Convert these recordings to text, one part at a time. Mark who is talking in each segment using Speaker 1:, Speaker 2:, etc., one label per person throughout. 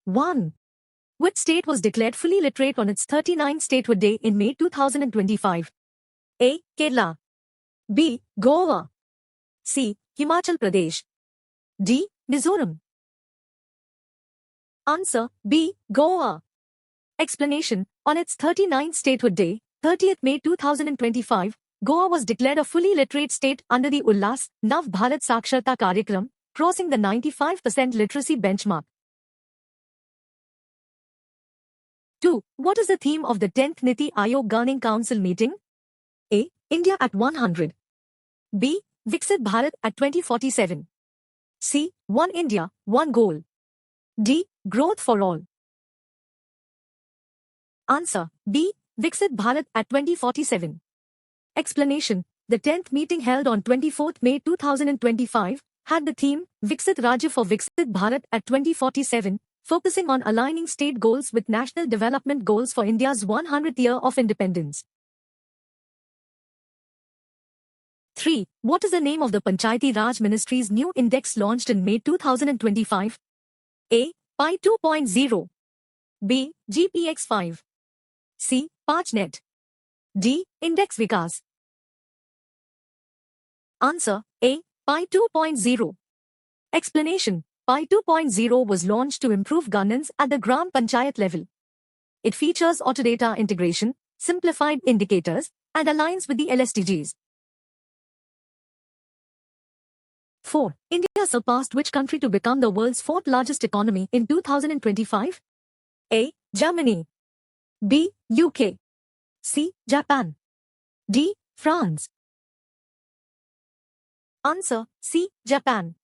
Speaker 1: 1. Which state was declared fully literate on its 39th statehood day in May 2025? A. Kerala. B. Goa. C. Himachal Pradesh. D. Mizoram. Answer B. Goa. Explanation. On its 39th statehood day, 30th May 2025, Goa was declared a fully literate state under the Ullas Nav Bharat Saksharta Karyakram, crossing the 95% literacy benchmark. 2. What is the theme of the 10th Niti Aayog Governing Council meeting? A. India at 100. B. Viksit Bharat at 2047. C. One India, One Goal. D. Growth for all. Answer B. Viksit Bharat at 2047. Explanation. The 10th meeting held on 24th May 2025 had the theme Viksit Rajya for Viksit Bharat at 2047, focusing on aligning state goals with national development goals for India's 100th year of independence. 3. What is the name of the Panchayati Raj Ministry's new index launched in May 2025? A. Pi 2.0. B. GPX5. C. ParchNet. D. Index Vikas. Answer A. Pi 2.0. Explanation. Pi 2.0 was launched to improve governance at the Gram Panchayat level. It features auto-data integration, simplified indicators, and aligns with the LSDGs. 4. India surpassed which country to become the world's fourth largest economy in 2025? A. Germany. B. UK. C. Japan. D. France. Answer C. Japan.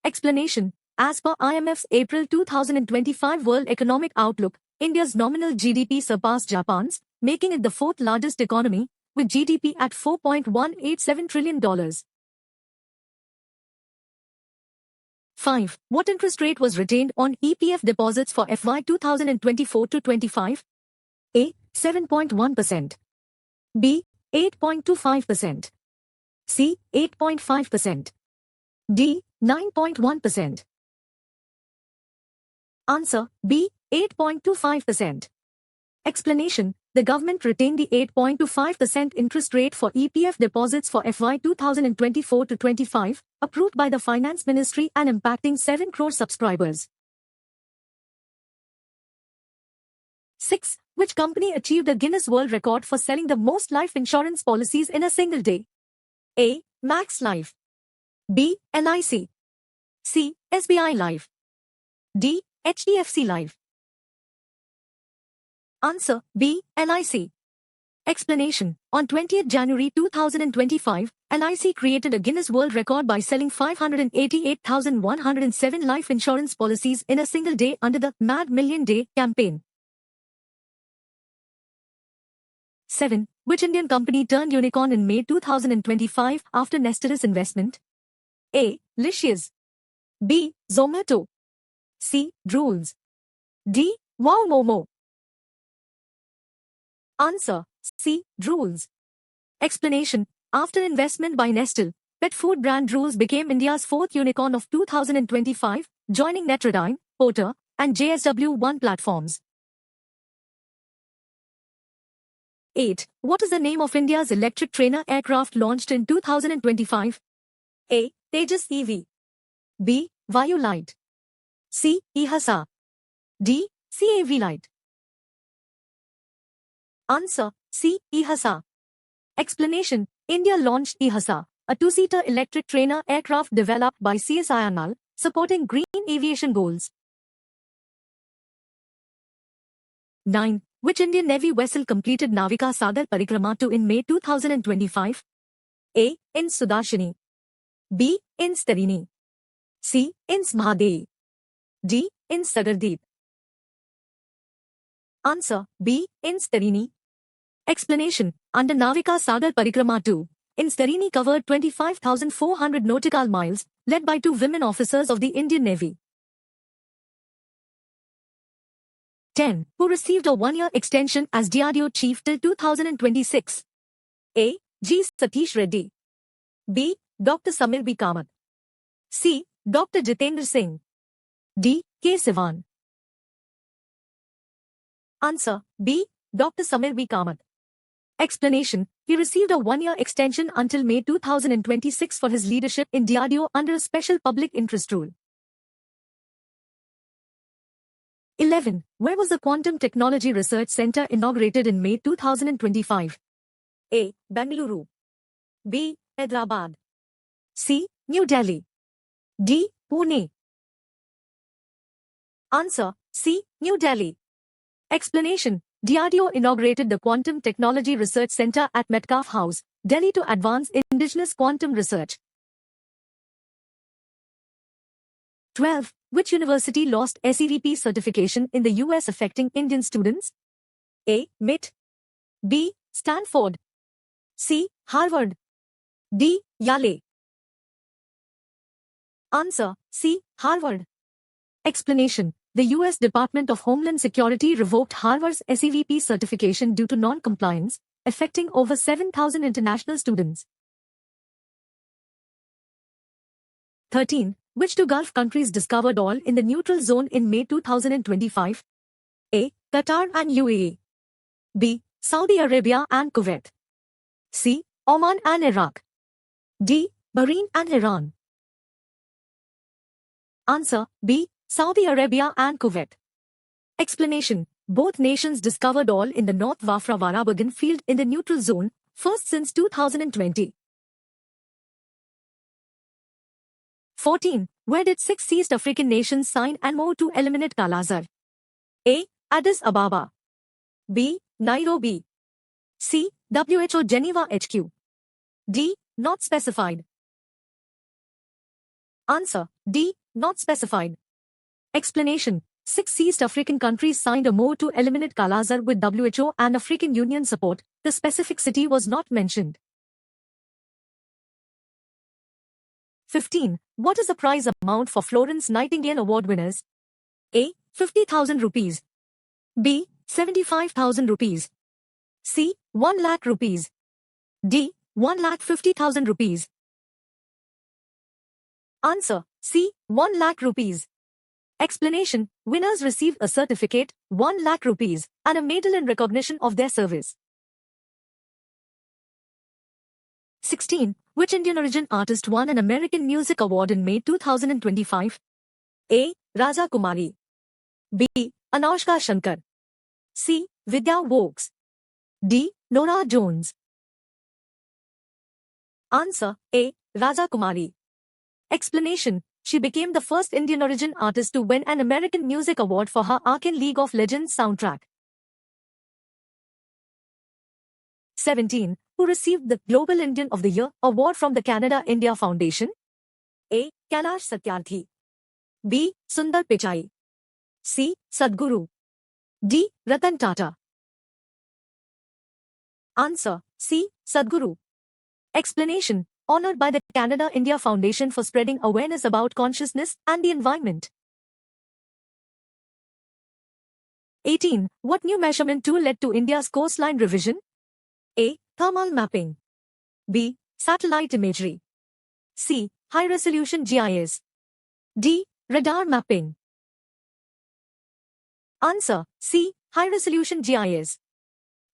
Speaker 1: Explanation. As per IMF's April 2025 World Economic Outlook, India's nominal GDP surpassed Japan's, making it the fourth largest economy, with GDP at $4.187 trillion. 5. What interest rate was retained on EPF deposits for FY 2024-25? A. 7.1%. B. 8.25%. C. 8.5%. D. 9.1%. Answer B. 8.25%. Explanation. The government retained the 8.25% interest rate for EPF deposits for FY 2024-25, approved by the Finance Ministry and impacting 7 crore subscribers. 6. Which company achieved a Guinness World Record for selling the most life insurance policies in a single day? A. Max Life. B. LIC. C. SBI Life. D. HDFC Life. Answer B. LIC. Explanation. On 20th January 2025, LIC created a Guinness World Record by selling 588,107 life insurance policies in a single day under the Mad Million Day campaign. 7. Which Indian company turned unicorn in May 2025 after Nestedis investment? A. Licious. B. Zomato. C. Drools. D. Wow Momo. Answer C. Drools. Explanation. After investment by Nestle, pet food brand Drools became India's fourth unicorn of 2025, joining Netradine, Porter, and JSW1 platforms. 8. What is the name of India's electric trainer aircraft launched in 2025? A. Tejas EV. B. Vayu Light. C. EHASA. D. CAV Light. Answer C. EHASA. Explanation. India launched EHASA, a two-seater electric trainer aircraft developed by CSIRNAL, supporting green aviation goals. 9. Which Indian Navy vessel completed Navika Sagar Parikrama 2 in May 2025? A. INS Sudarshini. B. INS Tarini. C. INS Mahadevi. D. INS Sagardeep. Answer B. INS Tarini. Explanation. Under Navika Sagar Parikrama 2, INS Tarini covered 25,400 nautical miles, led by 2 women officers of the Indian Navy. 10. Who received a 1-year extension as DRDO chief till 2026? A. G. Satish Reddy. B. Dr. Samir B. Kamath. C. Dr. Jitendra Singh. D. K. Sivan. Answer B. Dr. Samir B. Kamath. Explanation: he received a one-year extension until May 2026 for his leadership in DRDO under a special public interest rule. 11. Where was the Quantum Technology Research Center inaugurated in May 2025? A. Bengaluru. B. Hyderabad. C. New Delhi. D. Pune. Answer C. New Delhi. Explanation: DRDO inaugurated the Quantum Technology Research Center at Metcalfe House, Delhi to advance indigenous quantum research. 12. Which university lost SEVP certification in the US affecting Indian students? A. MIT. B. Stanford. C. Harvard. D. Yale. Answer C. Harvard. Explanation: the U.S. Department of Homeland Security revoked Harvard's SEVP certification due to non-compliance, affecting over 7,000 international students. 13. Which two Gulf countries discovered oil in the neutral zone in May 2025? A. Qatar and UAE. B. Saudi Arabia and Kuwait. C. Oman and Iraq. D. Bahrain and Iran. Answer B. Saudi Arabia and Kuwait. Explanation: both nations discovered oil in the North Wafra Warabagan field in the neutral zone, first since 2020. 14. Where did 6 East African nations sign an MoU to eliminate Kala-Azar? A. Addis Ababa. B. Nairobi. C. WHO Geneva HQ. D. Not specified. Answer D. Not specified. Explanation: 6 East African countries signed a MoU to eliminate Kala-Azar with WHO and African Union support. The specific city was not mentioned. 15. What is the prize amount for Florence Nightingale Award winners? A. 50,000 rupees. B. 75,000 rupees. C. 1 lakh rupees. D. 1,50,000 rupees. Answer C. 1 lakh rupees. Explanation: winners received a certificate, 1 lakh rupees, and a medal in recognition of their service. 16. Which Indian origin artist won an American Music Award in May 2025? A. Raja Kumari. B. Anushka Shankar. C. Vidya Vokes. D. Nora Jones. Answer A. Raja Kumari. Explanation: she became the first Indian origin artist to win an American Music Award for her Arcane League of Legends soundtrack. 17. Who received the Global Indian of the Year award from the Canada India Foundation? A. Kailash Satyarthi. B. Sundar Pichai. C. Sadhguru. D. Ratan Tata. Answer C. Sadhguru. Explanation: honored by the Canada India Foundation for spreading awareness about consciousness and the environment. 18. What new measurement tool led to India's coastline revision? A. Thermal mapping. B. Satellite imagery. C. High-resolution GIS. D. Radar mapping. Answer C. High-resolution GIS.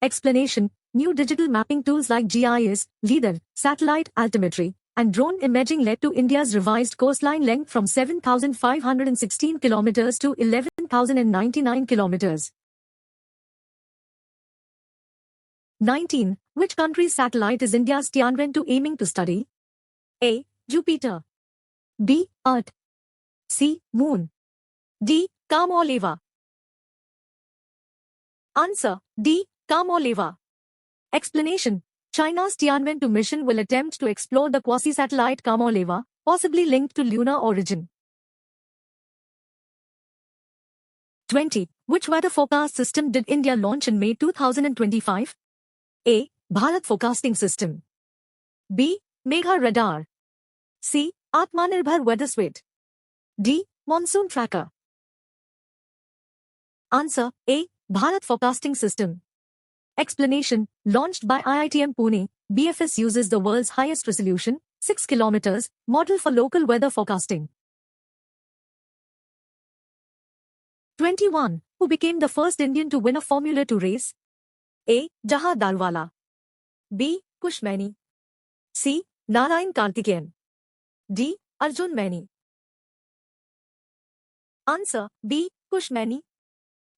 Speaker 1: Explanation: new digital mapping tools like GIS, LIDAR, satellite altimetry, and drone imaging led to India's revised coastline length from 7,516 kilometers to 11,099 kilometers. 19. Which country's satellite is India's Tianwen-2 aiming to study? A. Jupiter. B. Earth. C. Moon. D. Kamoleva. Answer D. Kamoleva. Explanation: China's Tianwen-2 mission will attempt to explore the quasi-satellite Kamoleva, possibly linked to lunar origin. 20. Which weather forecast system did India launch in May 2025? A. Bharat Forecasting System. B. Megha Radar. C. Atmanirbhar Weather Suite. D. Monsoon Tracker. Answer A. Bharat Forecasting System. Explanation: launched by IITM Pune, BFS uses the world's highest resolution, 6 km, model for local weather forecasting. 21. who became the first Indian to win a Formula 2 race? A. Jaha Dalwala. B. Kush Maini. C. Narayan Karthikeyan. D. Arjun Maini. Answer B. Kush Maini.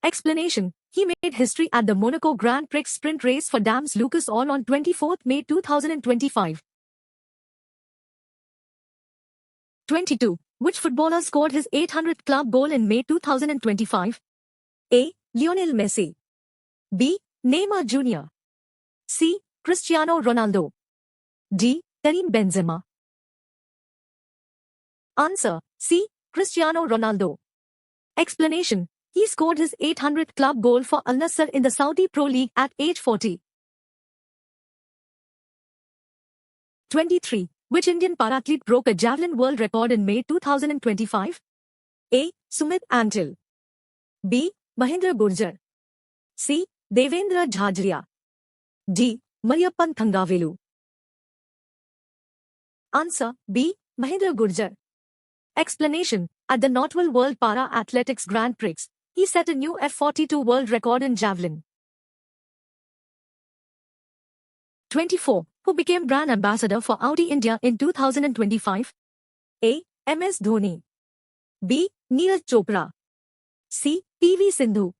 Speaker 1: Explanation. He made history at the Monaco Grand Prix sprint race for Dams Lucas Oil on 24 May 2025. 22. Which footballer scored his 800th club goal in May 2025? A. Lionel Messi. B. Neymar Jr. C. Cristiano Ronaldo. D. Karim Benzema. Answer C. Cristiano Ronaldo. Explanation. He scored his 800th club goal for Al Nassr in the Saudi Pro League at age 40. 23. Which Indian parathlete broke a javelin world record in May 2025? A. Sumit Antil. B. Mahendra Gurjar. C. Devendra Jhajria. D. Mariyappan Thangavelu. Answer B. Mahendra Gurjar. Explanation. At the Northwell World Para Athletics Grand Prix, he set a new F42 world record in javelin. 24. Who became brand ambassador for Audi India in 2025? A. MS Dhoni. B. Neeraj Chopra. C. PV Sindhu.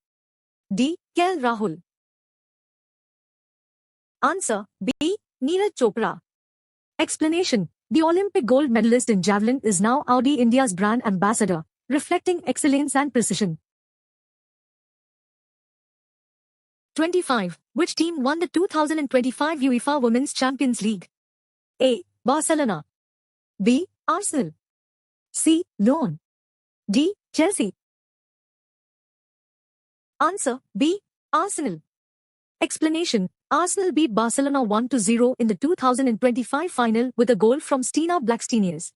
Speaker 1: D. KL Rahul. Answer B. Neeraj Chopra. Explanation. The Olympic gold medalist in javelin is now Audi India's brand ambassador, reflecting excellence and precision. 25. Which team won the 2025 UEFA Women's Champions League? A. Barcelona. B. Arsenal. C. Lyon. D. Chelsea. Answer B. Arsenal. Explanation. Arsenal beat Barcelona 1-0 in the 2025 final with a goal from Stina Blackstenius.